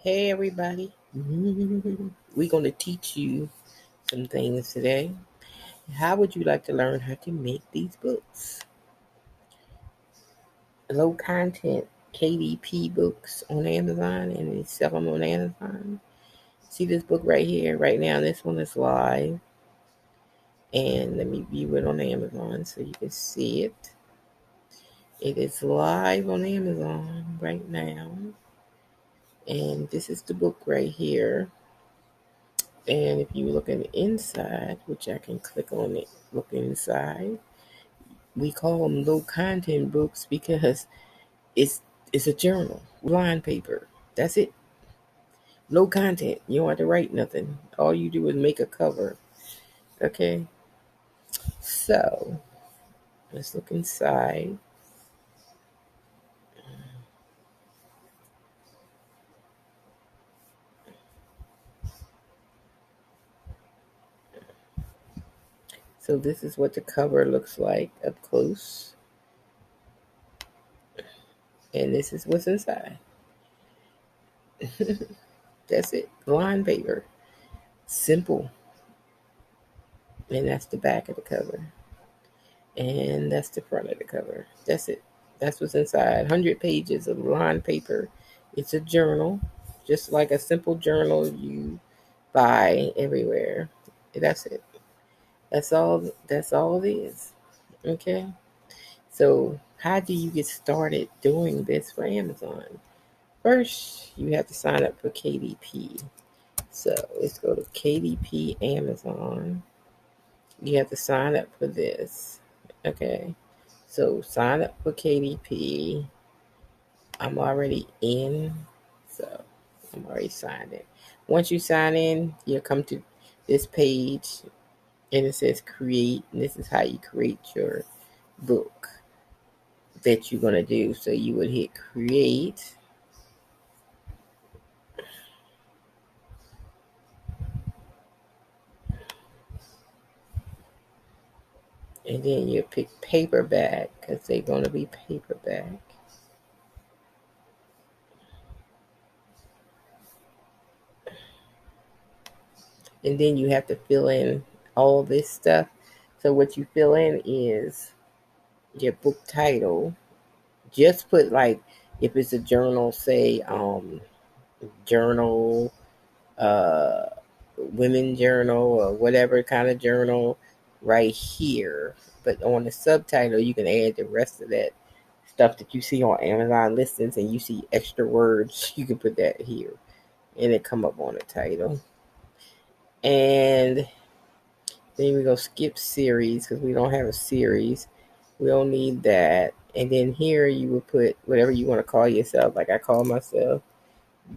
Hey everybody, we're going to teach you some things today. How would you like to learn how to make these books? Low content KDP books on Amazon, and they sell them on Amazon. See this book right here, right now, this one is live, and let me view it on Amazon so you can see it. It is live on Amazon right now, and this is the book right here. And if you look in the inside, which I can click on it, look inside, we call them low content books because it's it's a journal, line paper. That's it. Low content. You don't have to write nothing. All you do is make a cover. Okay. So let's look inside. So this is what the cover looks like up close. And this is what's inside. That's it. Line paper. Simple. And that's the back of the cover. And that's the front of the cover. That's it. That's what's inside. 100 pages of lined paper. It's a journal, just like a simple journal you buy everywhere. That's it. That's all. That's all it is. Okay. So, how do you get started doing this for Amazon? First, you have to sign up for KDP. So, let's go to KDP Amazon. You have to sign up for this. Okay. So sign up for KDP. I'm already in, so I'm already signed in. Once you sign in, you'll come to this page and it says create, and this is how you create your book that you're going to do. So you would hit create. And then you pick paperback because they're going to be paperback. And then you have to fill in all this stuff. So what you fill in is your book title. Just put, like, if it's a journal, say journal, uh women journal, or whatever kind of journal, right here. But on the subtitle you can add the rest of that stuff that you see on Amazon listings, and you see extra words, you can put that here and it come up on the title. And then we go skip series because we don't have a series. We don't need that. And then here you would put whatever you want to call yourself. Like I call myself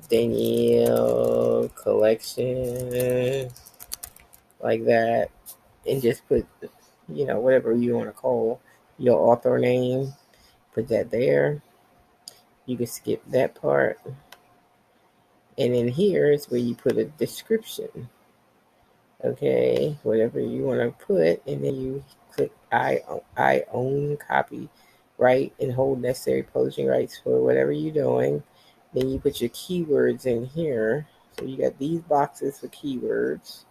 Danielle Collection, like that. And just put, whatever you want to call your author name. Put that there. You can skip that part. And then here is where you put a description. Okay, whatever you want to put, and then you click I own copyright and hold necessary publishing rights for whatever you're doing. Then you put your keywords in here. So you got these boxes for keywords.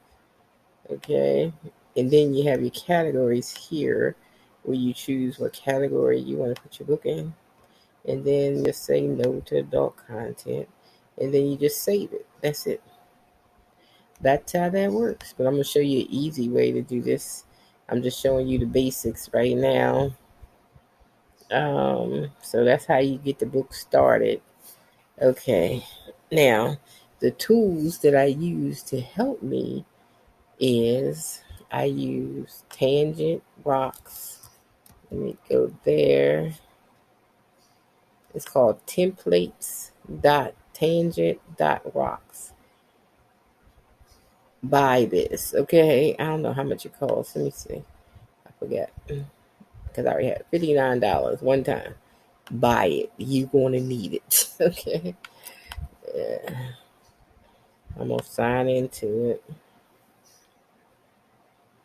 Okay, and then you have your categories here where you choose what category you want to put your book in. And then just say no to adult content, and then you just save it. That's it. That's how that works. But I'm going to show you an easy way to do this. I'm just showing you the basics right now. So that's how you get the book started. Okay. Now, the tools that I use to help me is I use Tangent Rocks. Let me go there. It's called templates.tangent.rocks. Buy this, okay? I don't know how much it costs. Let me see. I forgot because I already had $59 one time. Buy it. You're going to need it, okay? Yeah. I'm going to sign into it.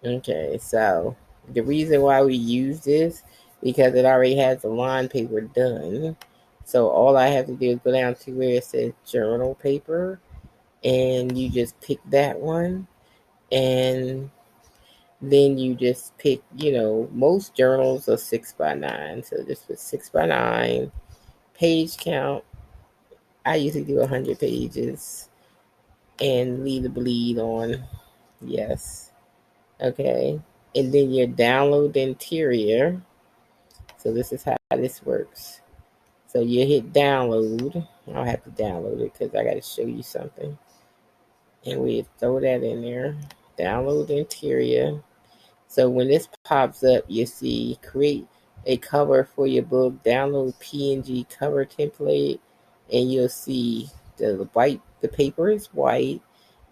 Okay, so the reason why we use this because it already has the line paper done. So all I have to do is go down to where it says journal paper, and you just pick that one, and then you just pick, most journals are 6x9, so just put 6x9 page count. I usually do 100 pages and leave the bleed on. Yes. Okay. And then your download interior. So this is how this works. So you hit download. I'll have to download it because I got to show you something. And we throw that in there. Download interior. So when this pops up, you see create a cover for your book, download PNG cover template, and you'll see the paper is white,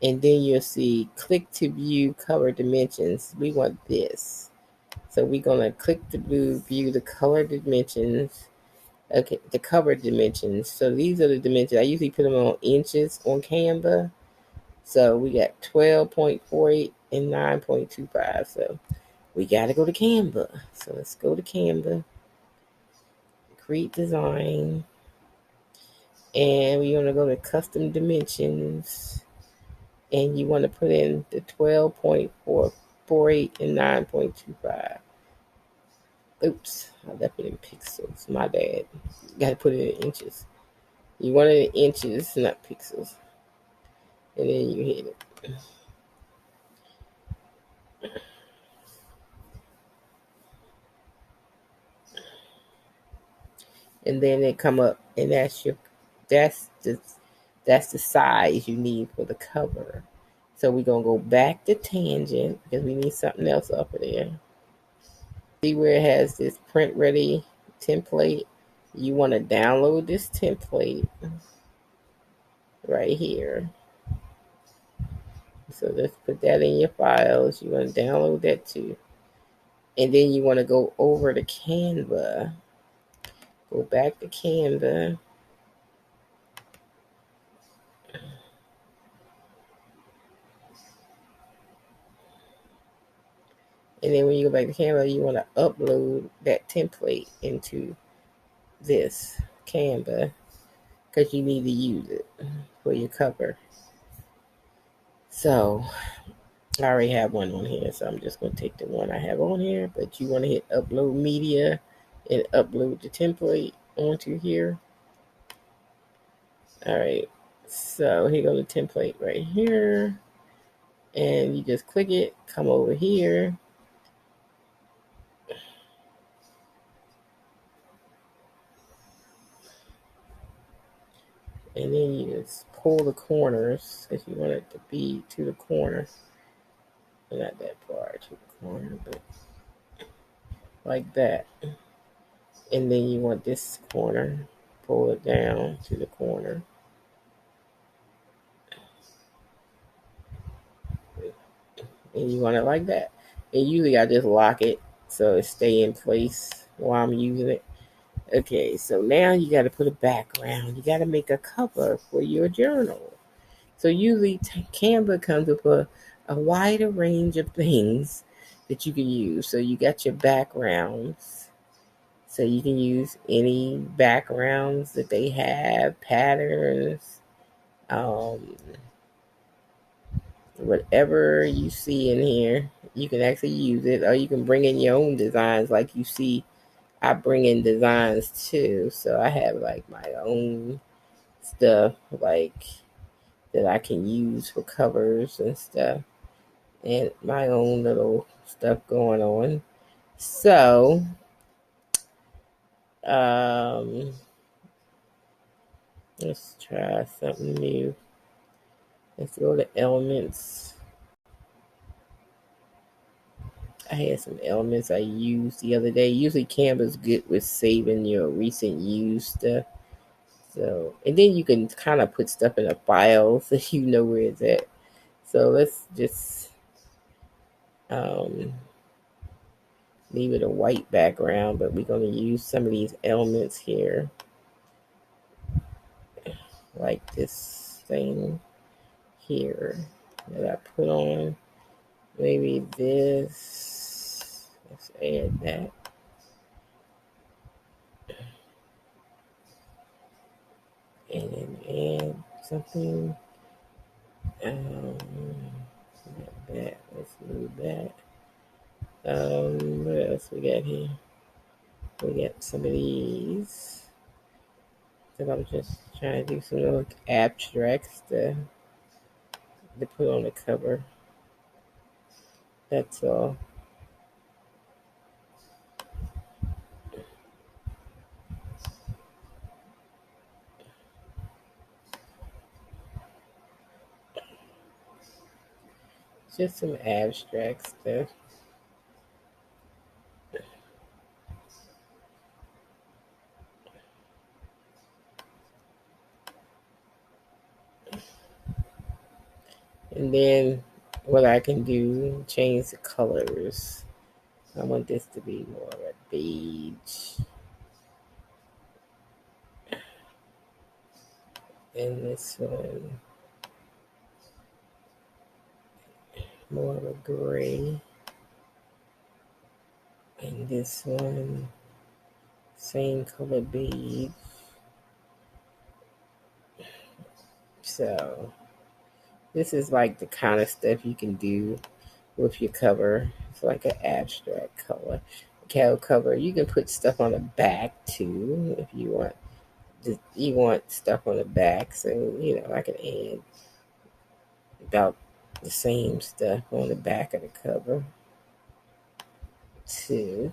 and then you'll see click to view cover dimensions. We want this. So we're gonna click to view the color dimensions. Okay, the cover dimensions. So these are the dimensions. I usually put them on inches on Canva. So we got 12.48 and 9.25. So we got to go to Canva. So let's go to Canva, create design, and we want to go to custom dimensions, and you want to put in the 12.448 and 9.25. Oops, I left it in pixels. My bad. Got to put it in inches. You want it in inches, not pixels. And then you hit it. And then it come up, and that's the size you need for the cover. So we're gonna go back to tangent because we need something else up there. See where it has this print ready template? You want to download this template right here. So let's put that in your files. You want to download that too. And then you want to go over to Canva. Go back to Canva. And then when you go back to Canva, you want to upload that template into this Canva because you need to use it for your cover. So I already have one on here, so I'm just going to take the one I have on here. But you want to hit upload media and upload the template onto here. All right, so here goes the template right here. And you just click it, come over here. And then you just pull the corners because you want it to be to the corner. Not that far to the corner, but like that. And then you want this corner, pull it down to the corner. And you want it like that. And usually I just lock it so it stay in place while I'm using it. Okay, so now you got to put a background. You got to make a cover for your journal. So usually Canva comes with a wider range of things that you can use. So you got your backgrounds. So you can use any backgrounds that they have, patterns, whatever you see in here, you can actually use it, or you can bring in your own designs. Like you see, I bring in designs too. So I have like my own stuff, like that I can use for covers and stuff, and my own little stuff going on. So, let's try something new. Let's go to elements. I had some elements I used the other day. Usually Canva's good with saving your recent used stuff. So, and then you can kind of put stuff in a file so you know where it's at. So let's just leave it a white background, but we're going to use some of these elements here, like this thing here that I put on. Maybe this. Let's add that. something. That. Let's move that. What else we got here? We got some of these. So I'm just trying to do some little abstracts to put on the cover. That's all. Just some abstract stuff. And then what I can do, change the colors. I want this to be more of a beige. And this one, more of a gray. And this one, same color beige. So this is like the kind of stuff you can do with your cover. It's like an abstract cover. You can put stuff on the back too if you want. You want stuff on the back, so I can add about the same stuff on the back of the cover too,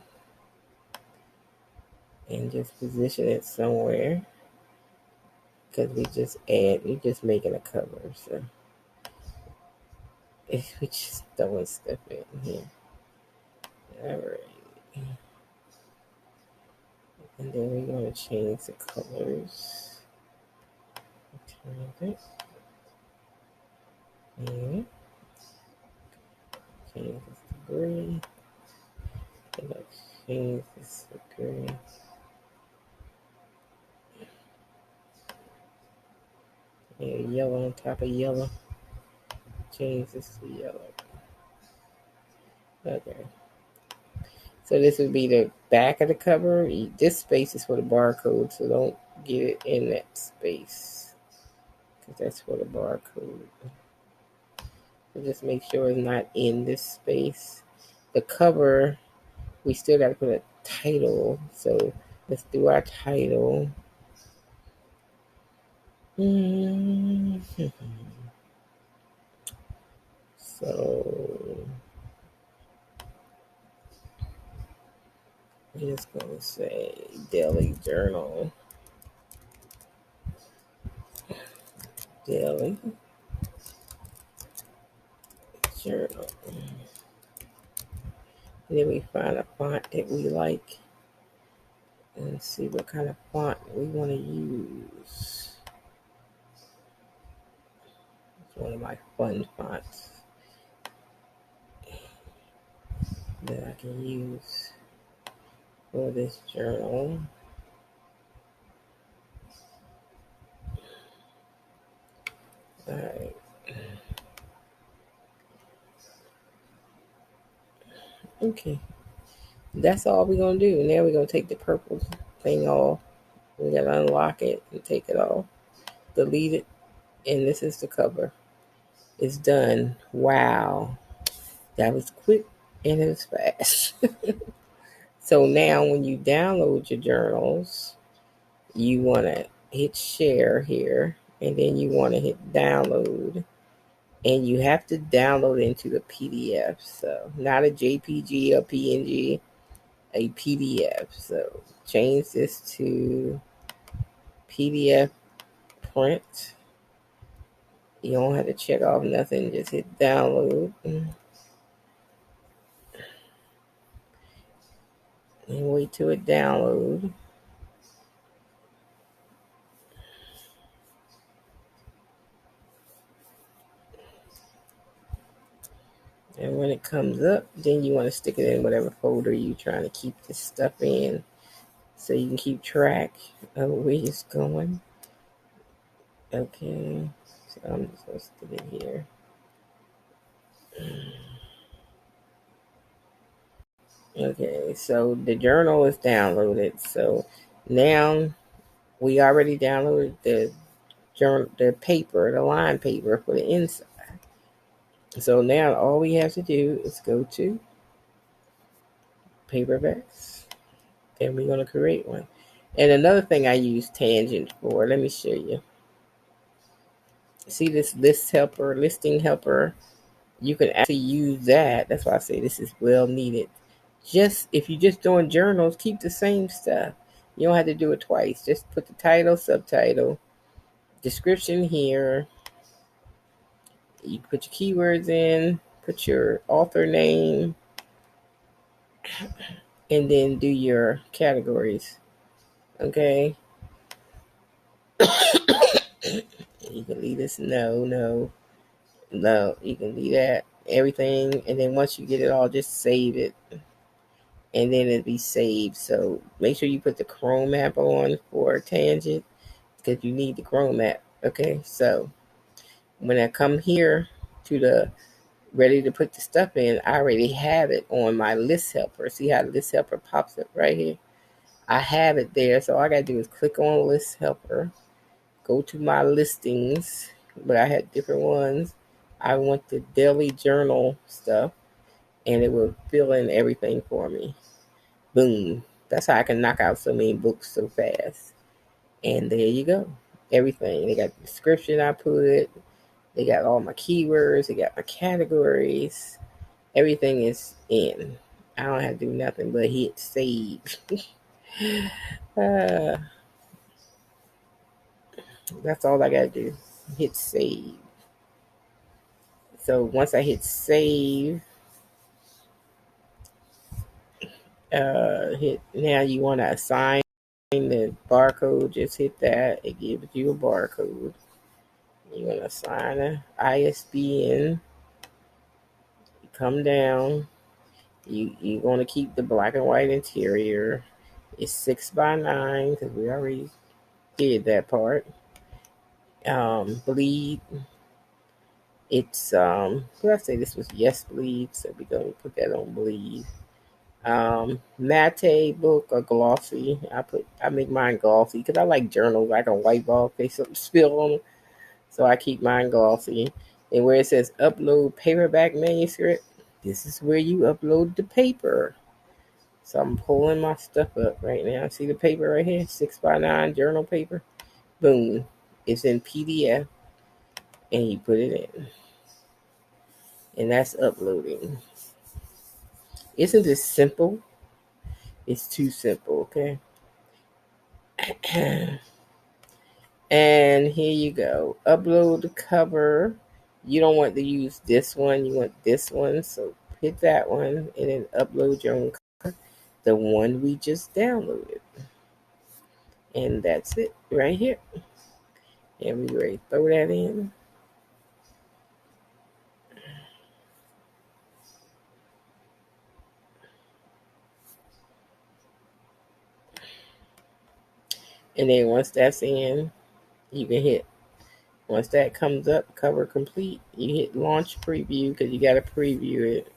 and just position it somewhere because we're just making a cover, so we just throwing stuff in here. All right. And then we're going to change the colors. Change this to gray. And let's change this to gray. And yellow on top of yellow. Change this to yellow. Okay. So this would be the back of the cover. This space is for the barcode, so don't get it in that space, because that's for the barcode. So just make sure it's not in this space. The cover, we still got to put a title. So let's do our title. So we're just going to say Daily Journal. Daily Journal. And then we find a font that we like and see what kind of font we want to use. It's one of my fun fonts that I can use for this journal. All right. Okay. That's all we're going to do. Now we're going to take the purple thing off. We got to unlock it and take it off. Delete it. And this is the cover. It's done. Wow. That was quick and it was fast. So now when you download your journals, you want to hit share here. And then you want to hit download. And you have to download into the PDF. So not a JPG or PNG, a PDF. So change this to PDF print. You don't have to check off nothing. Just hit download. And wait till it download. And when it comes up, then you want to stick it in whatever folder you're trying to keep this stuff in, so you can keep track of where it's going. Okay, so I'm just going to stick it here. Okay, so the journal is downloaded. So now we already downloaded the the paper, the line paper for the inside. So now all we have to do is go to Paperbacks, and we're going to create one. And another thing I use Tangent for, let me show you. See this listing helper? You can actually use that. That's why I say this is well needed. Just if you're just doing journals, keep the same stuff. You don't have to do it twice. Just put the title, subtitle, description here. You put your keywords in, put your author name, and then do your categories. Okay. You can leave this no. You can leave that everything, and then once you get it all, just save it, and then it'll be saved. So make sure you put the Chrome app on for Tangent because you need the Chrome app. Okay, so when I come here to the ready to put the stuff in, I already have it on my list helper. See how the list helper pops up right here? I have it there, so all I gotta do is click on list helper, go to my listings, but I had different ones. I want the daily journal stuff, and it will fill in everything for me. Boom. That's how I can knock out so many books so fast. And there you go. Everything. They got the description I put. They got all my keywords. They got my categories. Everything is in. I don't have to do nothing but hit save. uh, that's all I got to do. Hit save. So once I hit save, now you want to assign the barcode. Just hit that. It gives you a barcode. You're going to assign a ISBN. You come down. You're going to keep the black and white interior. It's 6x9 because we already did that part. Bleed. It's what I say? This was yes bleed, so we're gonna put that on bleed. Matte book or glossy. I make mine glossy because I like journals. I can wipe off if something spill on them, so I keep mine glossy. And where it says upload paperback manuscript, this is where you upload the paper. So I'm pulling my stuff up right now. See the paper right here, 6x9 journal paper. Boom, it's in PDF, and you put it in, and that's uploading. Isn't this simple? It's too simple, okay? And here you go. Upload the cover. You don't want to use this one. You want this one. So hit that one and then upload your own cover. The one we just downloaded. And that's it right here. And we ready to throw that in. And then once that's in, you can hit, once that comes up, cover complete, you hit launch preview because you got to preview it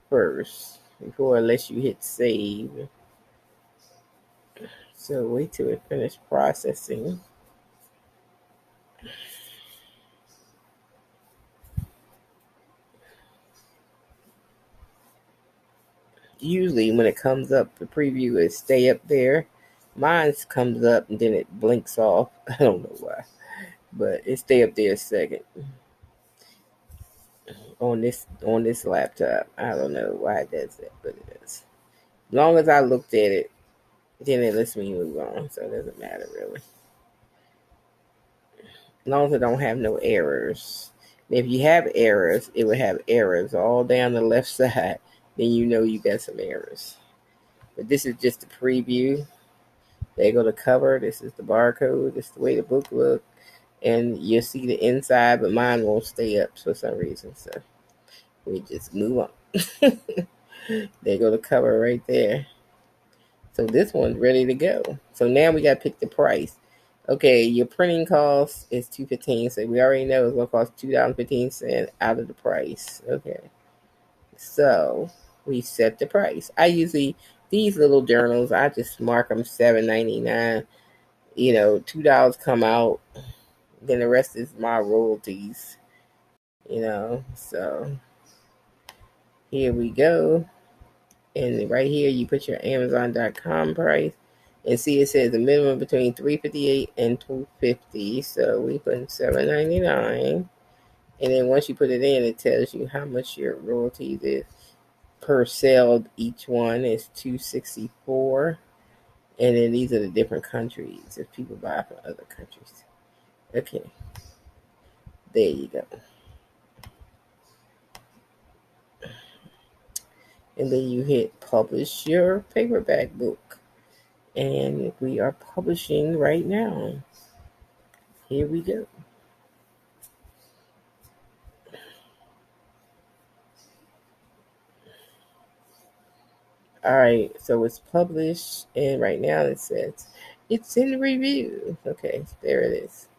first before unless you hit save. So wait till it finishes processing. Usually when it comes up, the preview is stay up there. Mine comes up and then it blinks off. I don't know why, but it stay up there a second on this laptop. I don't know why it does that, but it is. As long as I looked at it, then it lets me move on, so it doesn't matter really. As long as I don't have no errors. And if you have errors, it would have errors all down the left side. Then you know you got some errors. But this is just a preview. There you go the cover. This is the barcode. This is the way the book looks. And you'll see the inside, but mine won't stay up for some reason. So we just move on. There you go the cover right there. So this one's ready to go. So now we got to pick the price. Okay, your printing cost is $2.15. So we already know it's going to cost $2.15 out of the price. Okay. So we set the price. I usually, these little journals, I just mark them $7.99. $2 come out. Then the rest is my royalties, So here we go. And right here, you put your Amazon.com price. And see, it says a minimum between $3.58 and $2.50. So we put in $7.99. And then once you put it in, it tells you how much your royalties is per sale. Each one is $2.64. And then these are the different countries if people buy from other countries. Okay. There you go. And then you hit publish your paperback book. And we are publishing right now. Here we go. All right, so it's published, and right now it says it's in review. Okay, there it is.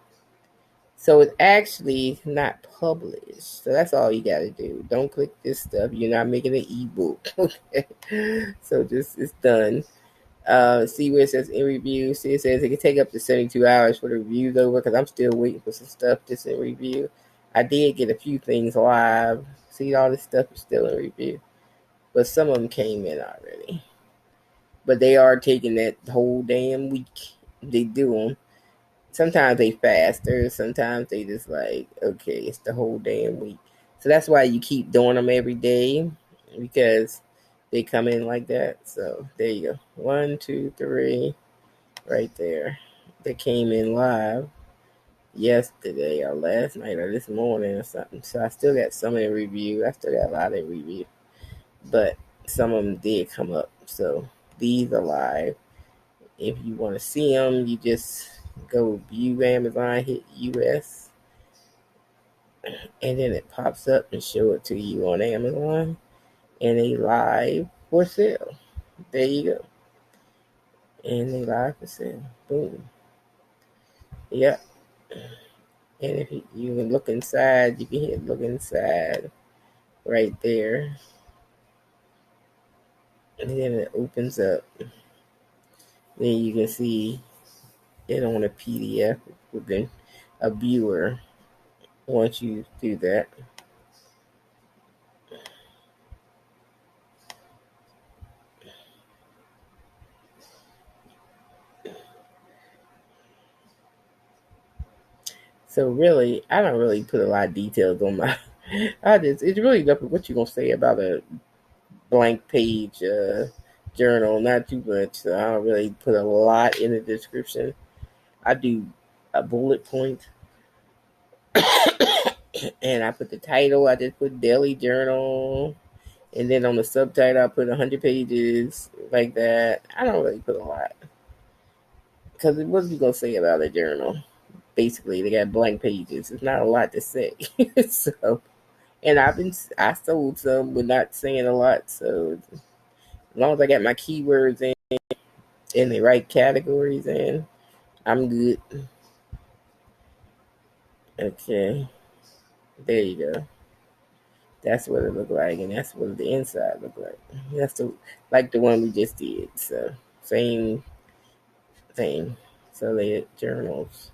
So it's actually not published. So that's all you got to do. Don't click this stuff. You're not making an ebook. Okay, so this is done. See where it says in review. See, it says it can take up to 72 hours for the review's over because I'm still waiting for some stuff that's in review. I did get a few things live. See, all this stuff is still in review, but some of them came in already. But they are taking that whole damn week. They do them. Sometimes they faster. Sometimes they just like, okay, it's the whole damn week. So that's why you keep doing them every day because they come in like that. So there you go. 1, 2, 3, right there. They came in live yesterday or last night or this morning or something. So I still got some in review. I still got a lot in review. But some of them did come up. So these are live. If you want to see them, you just go view Amazon, hit US, and then it pops up and show it to you on Amazon, and they live for sale. There you go. And they live for sale. Boom. Yep. And if you can look inside, you can hit look inside right there. And then it opens up. Then you can see it on a PDF within a viewer once you do that. So really, I don't really put a lot of details on my. It's really up to what you're gonna say about a blank page journal. Not too much. So I don't really put a lot in the description. I do a bullet point, and I put the title. I just put daily journal, and then on the subtitle I put 100 pages like that. I don't really put a lot because what are you gonna say about a journal? Basically, they got blank pages. It's not a lot to say. So, and I sold some, but not saying a lot. So, as long as I got my keywords in the right categories in, I'm good. Okay, there you go. That's what it looked like, and that's what the inside looked like. That's like the one we just did. So, same thing. So they had journals.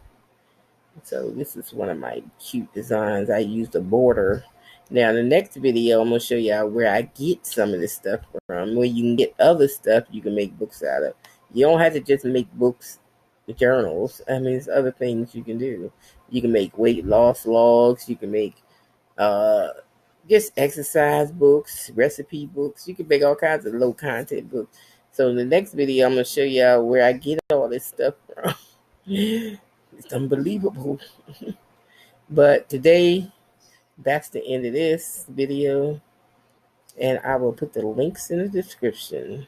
So this is one of my cute designs. I used a border. Now the next video I'm gonna show y'all where I get some of this stuff from. Where you can get other stuff you can make books out of. You don't have to just make books, journals. I mean, there's other things you can do. You can make weight loss logs. You can make uh just exercise books, recipe books. You can make all kinds of low content books. So in the next video I'm gonna show y'all where I get all this stuff from. It's unbelievable. But today, that's the end of this video. And I will put the links in the description.